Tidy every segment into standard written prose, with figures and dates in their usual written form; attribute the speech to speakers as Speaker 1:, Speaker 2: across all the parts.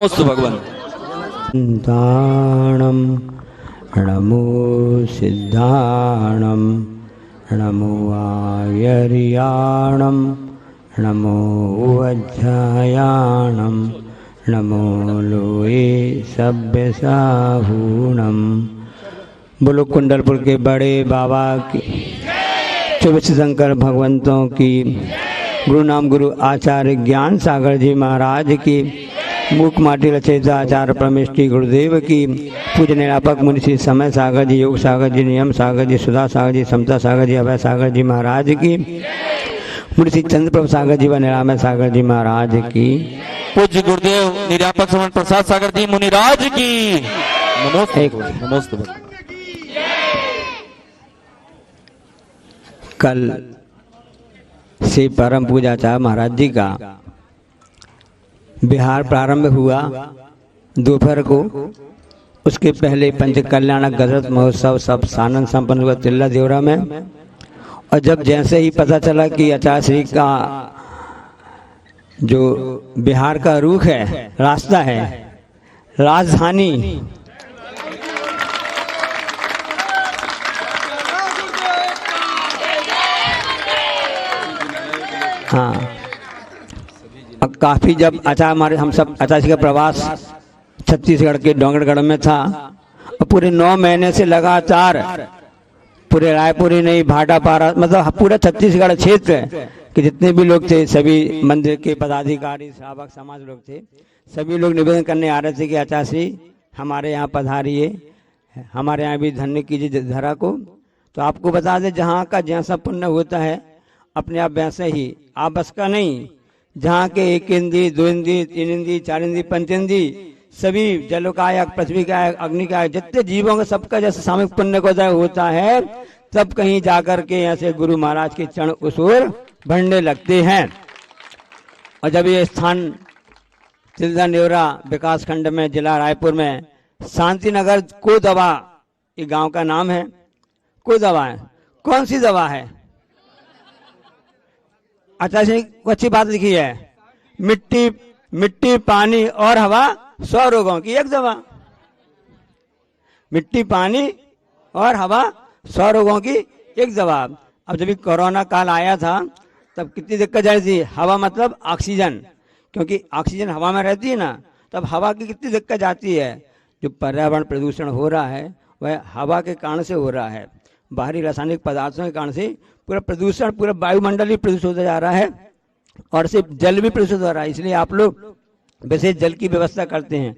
Speaker 1: अस्तु भगवान।
Speaker 2: दानम नमो सिद्धाणम नमो आयर्याणम नमो वज्रायाणम नमो लोए सभ्य साहूणम। बोलो कुंडलपुर के बड़े बाबा की, चौबीस शंकर भगवंतों की, गुरु नाम गुरु आचार्य ज्ञान सागर जी महाराज की, मूक माटी रचयिता आचार्य परमेष्टि गुरुदेव की, पूज्य निरापक मुनि श्री समय सागर जी, योग सागर जी, नियम सागर जी, सुधा सागर जी, समता सागर जी, अभय सागर जी महाराज की, मुनि श्री चंद्र प्रभु सागर जी व निरामय सागर जी महाराज की,
Speaker 1: पूज्य गुरुदेव निरापक समन प्रसाद सागर जी मुनिराज की। नमोस्तु नमोस्तु भगवान।
Speaker 2: कल से परम पूजाचार्य महाराज जी का बिहार प्रारंभ हुआ दोपहर को। उसके पहले पंच कल्याणक गजरत महोत्सव सब सानंद संपन्न हुआ तिल्ला देवरा में। और जब जैसे ही पता चला कि आचार्य श्री का जो बिहार का रुख है, रास्ता है, राजधानी, हाँ, अब काफ़ी जब आचार्य हमारे हम सब आचार्य का प्रवास छत्तीसगढ़ के डोंगरगढ़ में था और पूरे 9 महीने से लगातार पूरे रायपुर ही नहीं, भाटापारा, मतलब पूरा छत्तीसगढ़ क्षेत्र के जितने भी लोग थे, सभी मंदिर के पदाधिकारी, श्रावक समाज लोग थे, सभी लोग निवेदन करने आ रहे थे कि आचार्य श्री हमारे यहाँ पधारिए, हमारे यहाँ भी धन्य कीजिए धरा को। तो आपको बता दें, जहाँ का जैसा पुण्य होता है अपने आप वैसे ही, आप बस का नहीं, जहाँ के 1 इंद्री, 2 इंद्री, 3 इंद्री, 4 इंद्री, 5 इंद्री, सभी जलोकायक, पृथ्वी कायक, अग्नि कायक, जितने जीवों का सबका जैसे सामूहिक पुण्य को उदय होता है, तब कहीं जाकर के ऐसे गुरु महाराज के चरण उस ओर बढ़ने लगते हैं। और जब ये स्थान तिल्दा नेवरा विकास खंड में, जिला रायपुर में, शांति नगर को दवा, ये गांव का नाम है, को दवा है। कौन सी दवा है? आचार्य को अच्छी बात लिखी है, मिट्टी पानी और हवा 100 रोगों की एक दवा। मिट्टी पानी और हवा 100 रोगों की एक दवा। अब जब कोरोना काल आया था तब कितनी दिक्कत जा रही थी। हवा मतलब ऑक्सीजन, क्योंकि ऑक्सीजन हवा में रहती है ना, तब हवा की कितनी दिक्कत जाती है। जो पर्यावरण प्रदूषण हो रहा है वह हवा के कारण से हो रहा है, बाहरी रासायनिक पदार्थों के कारण से पूरा प्रदूषण, पूरा वायुमंडल ही प्रदूषित होता जा रहा है और सिर्फ जल भी प्रदूषित हो रहा है। इसलिए आप लोग वैसे जल की व्यवस्था करते हैं।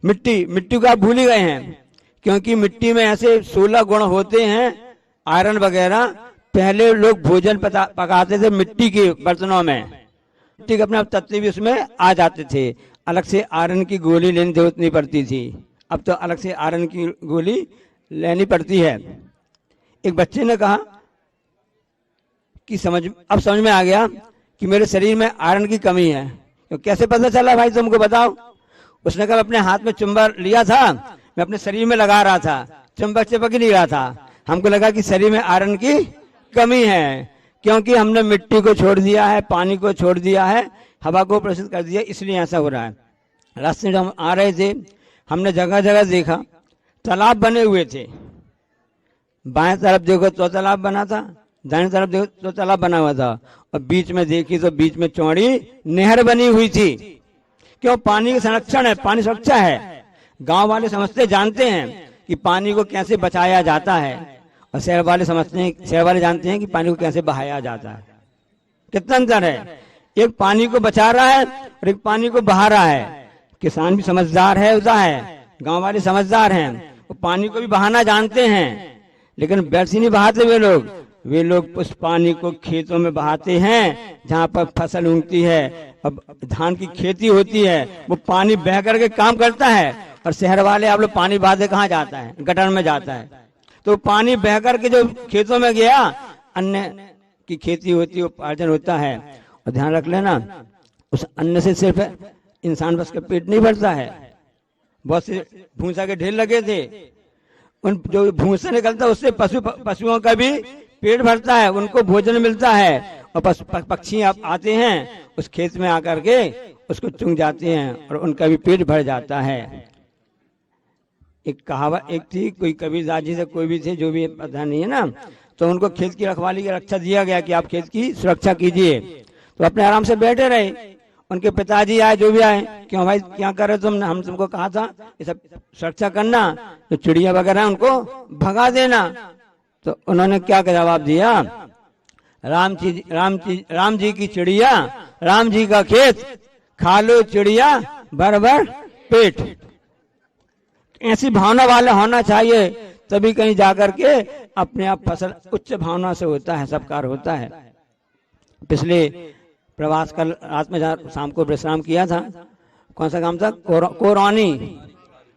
Speaker 2: मिट्टी को आप भूल ही गए हैं, क्योंकि मिट्टी में ऐसे 16 गुण होते हैं, आयरन वगैरह। पहले लोग भोजन पकाते थे मिट्टी के बर्तनों में, मिट्टी के अपने तत्व भी उसमें आ जाते थे, अलग से आयरन की गोली लेनी जरूरत नहीं पड़ती थी। अब तो अलग से आयरन की गोली लेनी पड़ती है। एक बच्चे ने कहा कि अब समझ में आ गया कि मेरे शरीर में आयरन की कमी है। तो कैसे पता चला भाई, तुमको बताओ। उसने कहा अपने हाथ में चुंबक लिया था, मैं अपने शरीर में लगा रहा था, चुंबक चिपक ही नहीं रहा था। हमको लगा कि शरीर में आयरन की कमी है, क्योंकि हमने मिट्टी को छोड़ दिया है, पानी को छोड़ दिया है, हवा को प्रदूषित कर दिया, इसलिए ऐसा हो रहा है। रास्ते में जब हम आ रहे थे, हमने जगह जगह देखा तालाब बने हुए थे। बाएं तरफ देखो तो तालाब बना था, दाएं तरफ देखो तो तालाब बना हुआ था, और बीच में देखी तो बीच में चौड़ी नहर बनी हुई थी। क्यों? पानी का संरक्षण है, पानी सुरक्षा है। गांव वाले समझते जानते हैं कि पानी को कैसे बचाया जाता है, और शहर वाले जानते हैं कि पानी को कैसे बहाया जाता है। कितना अंतर है, एक पानी को बचा रहा है और एक पानी को बहा रहा है। किसान भी समझदार है, होता है, गांव वाले समझदार हैं, वो पानी को भी बहाना जानते हैं, लेकिन वैसे नहीं बहाते वे लोग उस पानी को खेतों में बहाते हैं जहाँ पर फसल उगती है। अब धान की खेती होती है, वो पानी बह करके काम करता है, और शहर वाले आप लोग पानी बहाते कहाँ जाता है? गटर में जाता है। तो पानी बह करके जो खेतों में गया, अन्न की खेती होती है, उपार्जन होता है। और ध्यान रख लेना, उस अन्न से सिर्फ इंसान बस का पेट नहीं भरता है। बहुत से भूसा के ढेर लगे थे, उन जो भूसा निकलता है उससे पशुओं का भी पेट भरता है, उनको भोजन मिलता है। और पक्षी आते हैं उस खेत में आकर के उसको चुंग जाते हैं और उनका भी पेट भर जाता है। एक कहावत एक थी, कोई कबीरदास जी से कोई भी थे, जो भी पता नहीं है ना, तो उनको खेत की रखवाली की रक्षा दिया गया कि आप खेत की सुरक्षा कीजिए। तो अपने आराम से बैठे रहे। उनके पिताजी आए, जो भी आए, क्यों भाई क्या कर रहे तुम, हम तुमको कहा था ये सब सुरक्षा करना, जो चिड़िया वगैरह उनको भगा देना। तो उन्होंने क्या जवाब दिया, राम जी की चिड़िया, राम जी का खेत, खा लो चिड़िया भर भर पेट। ऐसी भावना वाला होना चाहिए, तभी कहीं जाकर के अपने आप फसल उच्च भावना से होता है, सब कार्य होता है। पिछले प्रवास कल रात में शाम को विश्राम किया था, कौन सा काम था,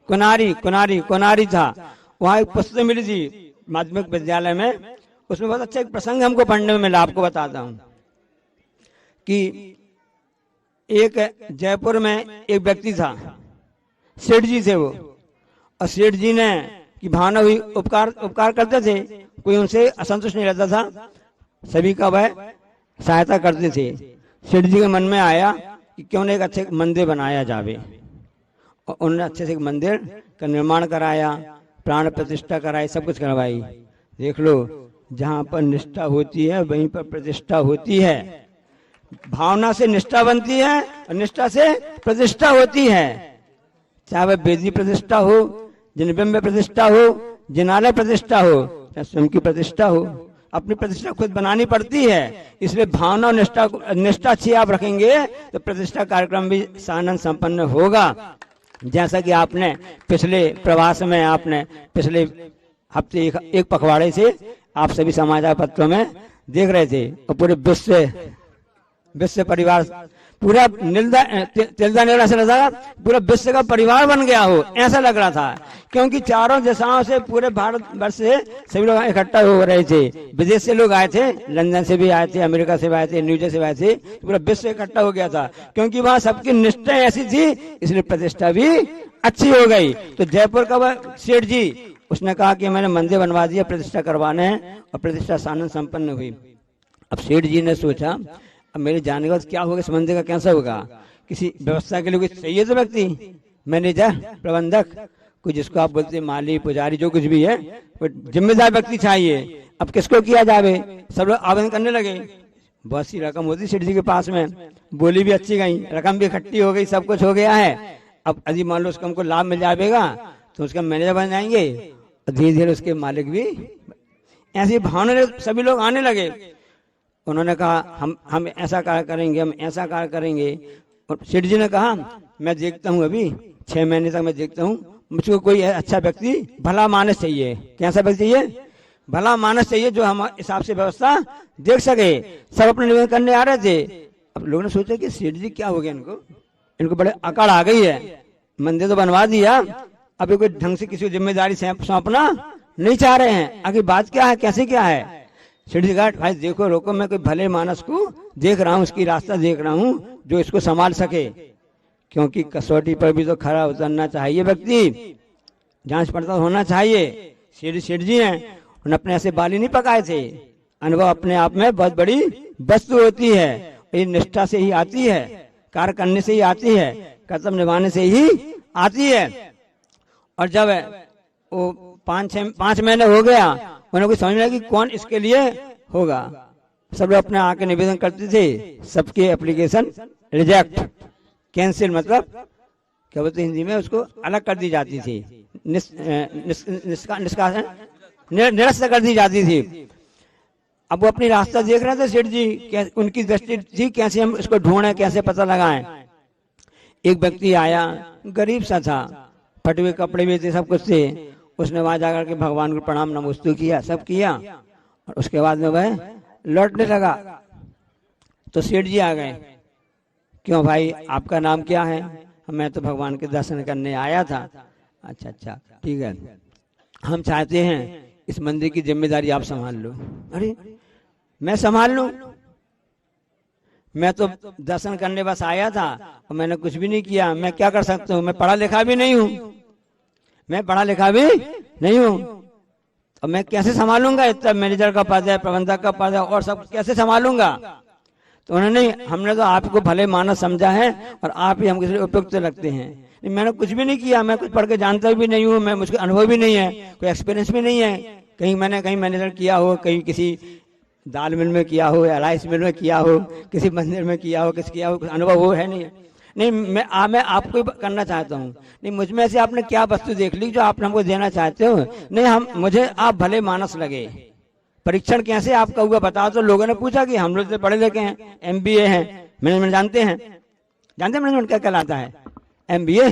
Speaker 2: कोनारी था। वहां एक पुस्तक मिली थी माध्यमिक विद्यालय में, उसमें बहुत अच्छा एक प्रसंग हमको पढ़ने में मिला। आपको बताता हूँ कि एक जयपुर में एक व्यक्ति था, सेठ जी थे वो, और सेठ जी ने की भावना हुई, उपकार करते थे, कोई उनसे असंतुष्ट नहीं रहता था, सभी का वह सहायता करते थे। सेठ जी के मन में आया कि क्यों न एक अच्छे मंदिर बनाया जावे, और उन्होंने अच्छे से एक मंदिर का निर्माण कराया, प्राण प्रतिष्ठा कराई, सब कुछ करवाई। देख लो, जहाँ पर निष्ठा होती है वहीं पर प्रतिष्ठा होती है। भावना से निष्ठा बनती है और निष्ठा से प्रतिष्ठा होती है। चाहे वह वेदी प्रतिष्ठा हो, जिनबिंब प्रतिष्ठा हो, जिनालय प्रतिष्ठा हो, चाहे स्वयं की प्रतिष्ठा हो, अपनी प्रतिष्ठा खुद बनानी पड़ती है। इसलिए भावना और निष्ठा अच्छी आप रखेंगे तो प्रतिष्ठा कार्यक्रम भी सानंद संपन्न होगा। जैसा कि आपने पिछले प्रवास में, आपने पिछले हफ्ते एक पखवाड़े से आप सभी समाचार पत्रों में देख रहे थे, और पूरे विश्व परिवार, पूरा तिलदा निलदा से लगा, पूरा विश्व का परिवार बन गया हो ऐसा लग रहा था, क्योंकि चारों दिशाओं से पूरे भारत वर्ष से सभी लोग इकट्ठा हो रहे थे। विदेश से लोग आए थे, लंदन से भी आए थे, अमेरिका से भी आए थे, न्यूजर्सी से भी आए थे, पूरा विश्व इकट्ठा हो गया था, क्योंकि वहां सबकी निष्ठा ऐसी थी, इसलिए प्रतिष्ठा भी अच्छी हो गई। तो जयपुर का वह सेठ जी, उसने कहा कि मैंने मंदिर बनवा दिया, प्रतिष्ठा करवाने हैं, और प्रतिष्ठा सानंद संपन्न हुई। अब सेठ जी ने सोचा, अब मेरे जाने के बाद क्या होगा, इस मंदिर का कैसा होगा, किसी व्यवस्था के लिए कुछ चाहिए तो व्यक्ति, मैनेजर, प्रबंधक, कोई जिसको आप बोलते हैं माली, पुजारी, जो कुछ भी है, कोई जिम्मेदार व्यक्ति चाहिए। अब किसको किया जावे, सब लोग आवेदन करने लगे। बहुत सी रकम होती सेठ जी के पास में, बोली भी अच्छी गई, रकम भी इकट्ठी हो गई, सब कुछ हो गया है। अब यदि मान लो उसको हमको लाभ मिल जाएगा तो उसका मैनेजर बन जाएंगे, और धीरे धीरे उसके मालिक भी। ऐसी भावना सभी लोग आने लगे। उन्होंने कहा हम ऐसा कार्य करेंगे, हम ऐसा कार्य करेंगे। और सेठ जी ने कहा मैं देखता हूँ, अभी 6 महीने तक मैं देखता हूँ, मुझको कोई अच्छा व्यक्ति, भला मानस चाहिए। कैसा व्यक्ति चाहिए, भला मानस चाहिए, जो हम हिसाब से व्यवस्था देख सके। सब अपने निवेदन करने आ रहे थे। अब लोगों ने सोचा कि सेठ जी क्या हो गया, इनको बड़े अकड़ आ गई है, मंदिर तो बनवा दिया, अभी कोई ढंग से किसी जिम्मेदारी सौंपना नहीं चाह रहे हैं। आखिर बात क्या है, कैसे क्या है। सेठ जी कहा भाई देखो, रोको, मैं कोई भले मानस को देख रहा हूँ, उसकी रास्ता देख रहा हूँ जो इसको संभाल सके, क्योंकि कसौटी पर भी तो खरा उतरना चाहिए व्यक्ति, जांच पड़ताल होना चाहिए। सेठ जी हैं, उन्होंने अपने ऐसे बाली नहीं पकाए थे। अनुभव अपने आप में बहुत बड़ी वस्तु होती है, ये निष्ठा से ही आती है, कार्य करने से ही आती है, कर्तव्य निभाने से ही आती है। और जब वो 5 महीने हो गया, उन्हें कुछ समझ में आया कि कौन इसके लिए होगा। सब लोग अपने आके निवेदन करते थे, सबके एप्लीकेशन रिजेक्ट, कैंसिल, मतलब क्या बोलते हिंदी में, उसको अलग कर दी जाती थी, निष्कासन, निरस्त कर दी जाती थी। अब वो अपनी रास्ता देख रहे थे सेठ जी, उनकी दृष्टि थी कैसे हम इसको ढूंढें, कैसे पता लगाएं। एक व्यक्ति आया, गरीब सा था, फटे हुए कपड़े भी थे, सब कुछ थे। उसने वहां जाकर के भगवान को प्रणाम नमस्ते किया, सब किया, और उसके बाद में वह लौटने लगा। तो सेठ जी आ गए, क्यों भाई आपका नाम क्या है, मैं तो भगवान के दर्शन करने आया था। अच्छा ठीक है, हम चाहते हैं इस मंदिर की जिम्मेदारी आप संभाल लो। अरे मैं संभाल लूं, मैं तो दर्शन करने बस आया था और मैंने कुछ भी नहीं किया, मैं क्या कर सकता हूँ, मैं पढ़ा लिखा भी नहीं हूँ, मैं पढ़ा लिखा भी नहीं हूँ, और मैं कैसे संभालूंगा, इतना मैनेजर का पद है, प्रबंधक का पद है, और सब कैसे संभालूंगा। तो उन्होंने, हमने तो आपको भले मानस समझा है और आप ही हमके लिए उपयुक्त लगते हैं। नहीं, मैंने कुछ भी नहीं किया, मैं कुछ पढ़ के जानता भी नहीं हूँ, मैं मुझको अनुभव भी नहीं है, कोई एक्सपीरियंस भी नहीं है, कहीं मैंने कहीं मैनेजर किया हो, कहीं किसी दाल मिल में किया हो या राइस मिल में किया हो, किसी मंदिर में किया हो, किसी किया हो, कुछ अनुभव हो है नहीं। नहीं, मैं आपको ही करना चाहता हूँ। नहीं, मुझ में से आपने क्या वस्तु देख ली जो आपने हमको देना चाहते हो? नहीं, मुझे आप भले मानस लगे। परीक्षण कैसे आपका हुआ बताओ? तो लोगों ने पूछा कि हम लोग तो पढ़े लिखे हैं, MBA है, मैनेजमेंट जानते हैं मैनेजमेंट क्या कहलाता है? MBA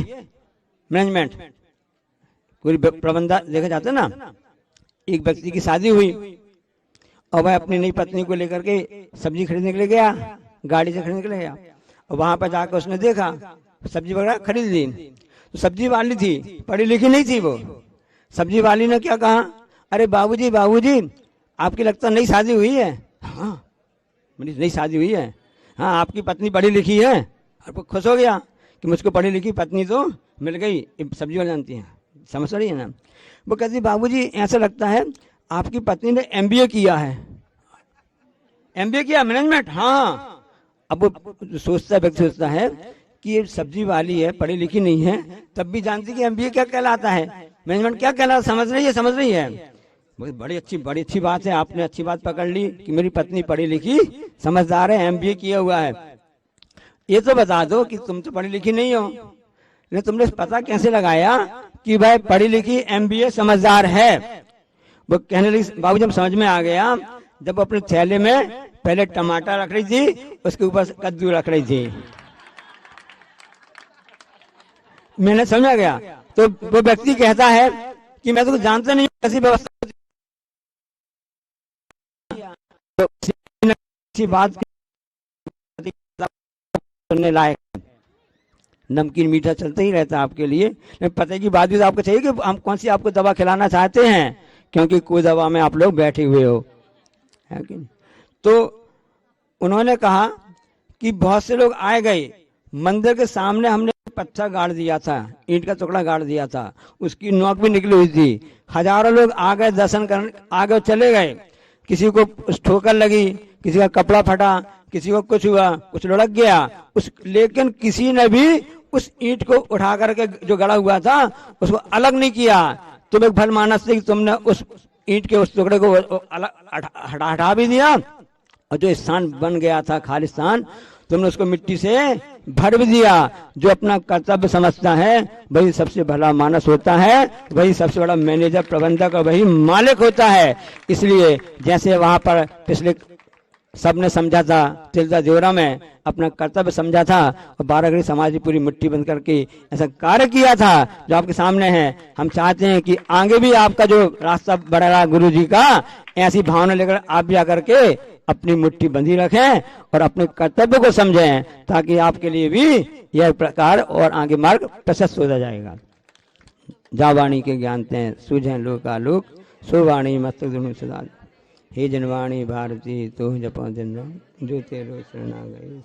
Speaker 2: मैनेजमेंट पूरी प्रबंधन देखा जाता है ना। एक व्यक्ति की शादी हुई और वह अपनी नई पत्नी को लेकर के सब्जी खरीदने के लिए गया, गाड़ी से खरीदने के लिए गया, और वहां पर जाकर उसने देखा सब्जी वगैरह खरीद ली। तो सब्जी वाली थी, पढ़ी लिखी नहीं थी वो। सब्जी वाली ने क्या कहा, अरे बाबूजी बाबूजी आपकी लगता नई शादी हुई है? हाँ, मेरी नई शादी हुई है। हाँ, आपकी पत्नी पढ़ी लिखी है? और वो खुश हो गया कि मुझको पढ़ी लिखी पत्नी तो मिल गई, सब्जी वाली जानती है, समझ रही है ना। वो कहती बाबूजी ऐसा लगता है आपकी पत्नी ने MBA किया है। MBA किया मैनेजमेंट? हाँ। अब वो सोचता व्यक्ति सोचता है कि ये सब्जी वाली है, पढ़ी लिखी नहीं है, तब भी जानती कि MBA क्या कहलाता है, मैनेजमेंट क्या कहलाता, समझ रही है। बड़ी अच्छी बात है, आपने अच्छी बात पकड़ ली कि मेरी पत्नी पढ़ी लिखी समझदार है, MBA किया हुआ है। ये तो बता दो कि तुम तो पढ़ी लिखी नहीं हो, लेकिन तुमने पता कैसे लगाया कि भाई पढ़ी लिखी MBA समझदार है? वो कहने लगी बाबूजी हम समझ में आ गया, जब अपने थैले में पहले टमाटर रख रही थी, उसके ऊपर कद्दू रख रही थी। मैंने समझा गया। तो वो व्यक्ति कहता है कि मैं तो कुछ जानता नहीं कैसी व्यवस्था तो बात करने लायक है। नमकीन मीठा चलता ही रहता है आपके लिए, लेकिन पते की बात भी तो आपको चाहिए कि हम कौन सी आपको दवा खिलाना चाहते हैं, क्योंकि कोई दवा में आप लोग बैठे हुए हो, है कि नहीं? तो उन्होंने कहा कि बहुत से लोग आए गए, मंदिर के सामने हमने पत्थर गाड़ दिया था, ईंट का टुकड़ा गाड़ दिया था, उसकी नोक भी निकली हुई थी। हजारों लोग आ गए दर्शन करने, आगे चले गए, किसी को ठोकर लगी, किसी का कपड़ा फटा, किसी को कुछ हुआ, कुछ लुढ़क गया, लेकिन किसी ने भी उस ईंट को उठा करके जो गड़ा हुआ था उसको अलग नहीं किया। तुम एक भल मानस से तुमने उस ईंट के उस टुकड़े को अलग हटा भी दिया, और जो स्थान बन गया था खाली स्थान, तुमने उसको मिट्टी से भर भी दिया। जो अपना कर्तव्य समझता है वही सबसे भला मानस होता है, वही सबसे बड़ा मैनेजर प्रबंधक और वही मालिक होता है। इसलिए जैसे वहां पर पिछले सबने समझा था, तिलदा देवरा में अपना कर्तव्य समझा था और 12 समाज की पूरी मिट्टी बंद करके ऐसा कार्य किया था जो आपके सामने है। हम चाहते हैं कि आगे भी आपका जो रास्ता बढ़ेगा गुरु जी का, ऐसी भावना लेकर आप भी आकर के अपनी मुट्ठी बंधी रखें और अपने कर्तव्य को समझें, ताकि आपके लिए भी यह प्रकार और आगे मार्ग प्रशस्त होता जाएगा। जा वाणी के ज्ञानते हैं सूझें लोकालोक, सो वाणी मस्त सदा। हे जनवाणी भारती तो जपा दिन जो तेरो शरणा गए।